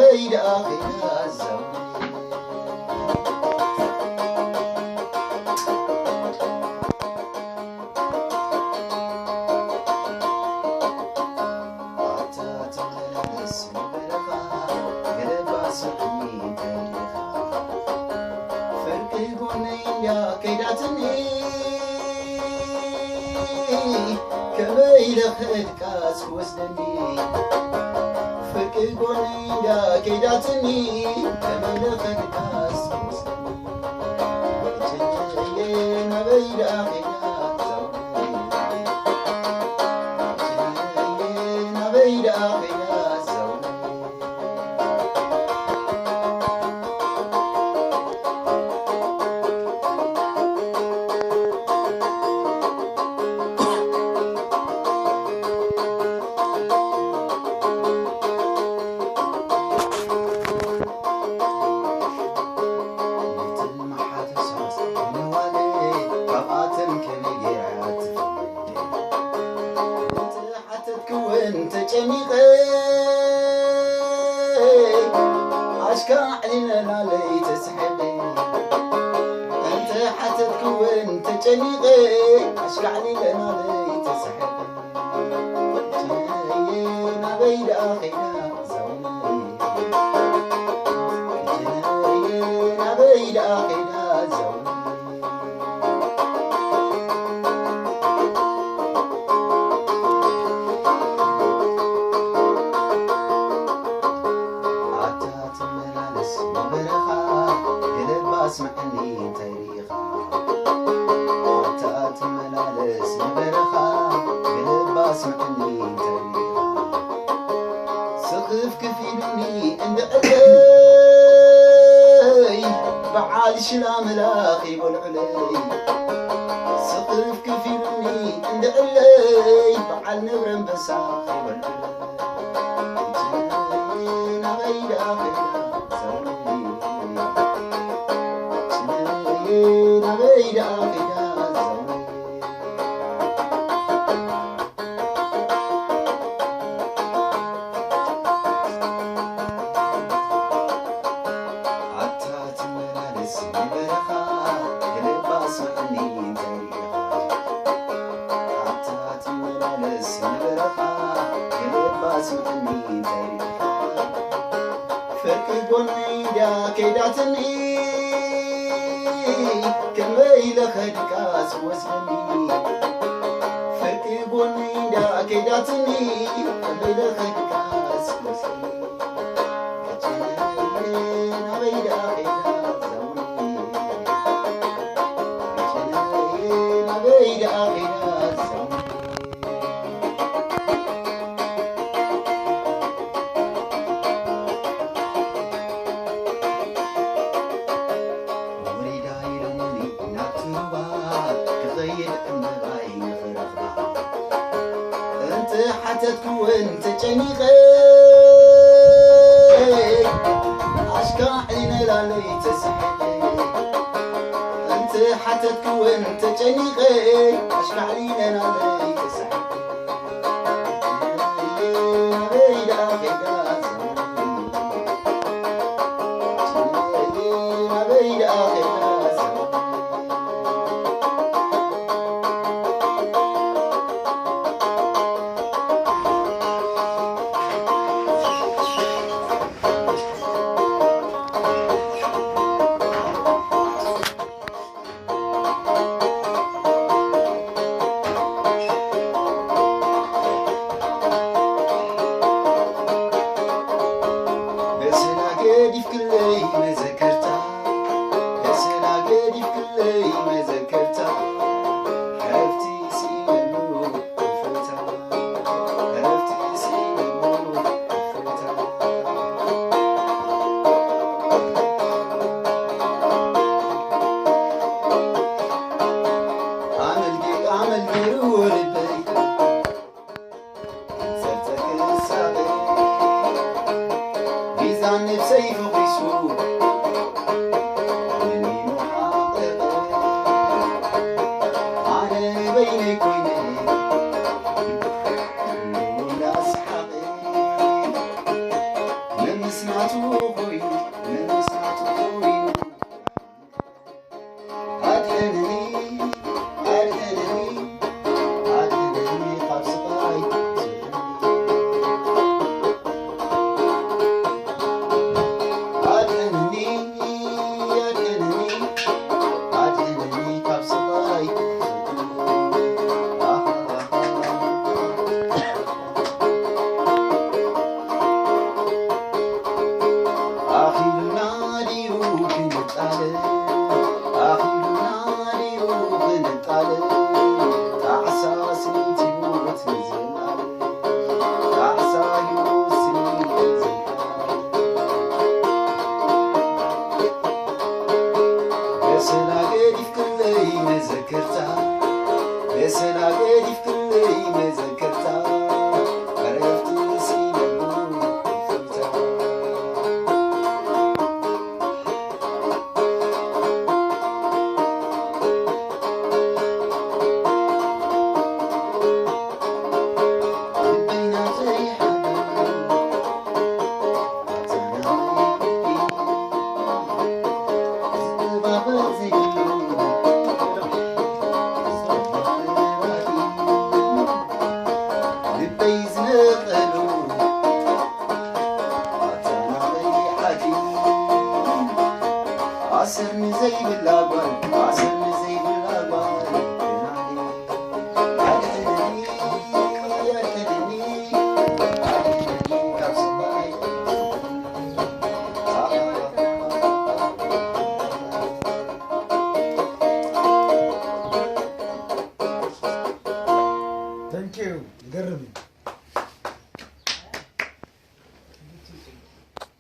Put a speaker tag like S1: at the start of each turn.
S1: نبيد أخينا الزون كاس وسدني فرق قوني دا كيداتني كمل كاس وسدني وجهي نبيد أخينا زوني وجهي نبيد أخينا زوني علينا لي تسحبي انت حتى تكون تجنيقي اشكع علينا لي تسحبي جنينا بيد اخينا زوني جنينا بيد اخينا زوني اسمعني تاريخا عتات ملالس برخا قلب اسمعني تاريخا سقف كفيلني عند علي بعال شلام لاخي والعلي سقف كفيلني عند علي بعال نبرم بساخي والعلي جنينا غير اخينا زوني نبيد أخينا زوني عتات ملالس برخا قلب اسمعني تاريخا عتات ملالس برخا قلب اسمعني تاريخا فرق قوني دا كيداتني كميل خدكاس وسني فرق قوني دا كيداتني كميل خدكاس وسني جنينا بيد أخينا زوني جنينا بيد أخينا زوني حتى تكون تجنيقي أشكع علينا لالي تسحبي أنت حتى تكون تجنيقي أشكع علينا لالي تسحبي نبيد أخينا زوني نبيد أخينا زوني ንምስማቱ ኮይኑ ንምስማቱ ኮይኑ ኣድህነኒ ኣድህነኒ ኣድህነኒ ካብ ስቃይ ኣድህነኒ ኣድህነኒ ኣድህነኒ ካብ ስቃይ የሰናገዲፍ ክለይ መዘከርታ ዕረፍቲ ሲነሉ ፍታ ልበይና ዘይሓዳ ዝባበር ዘይብሉ ልበይ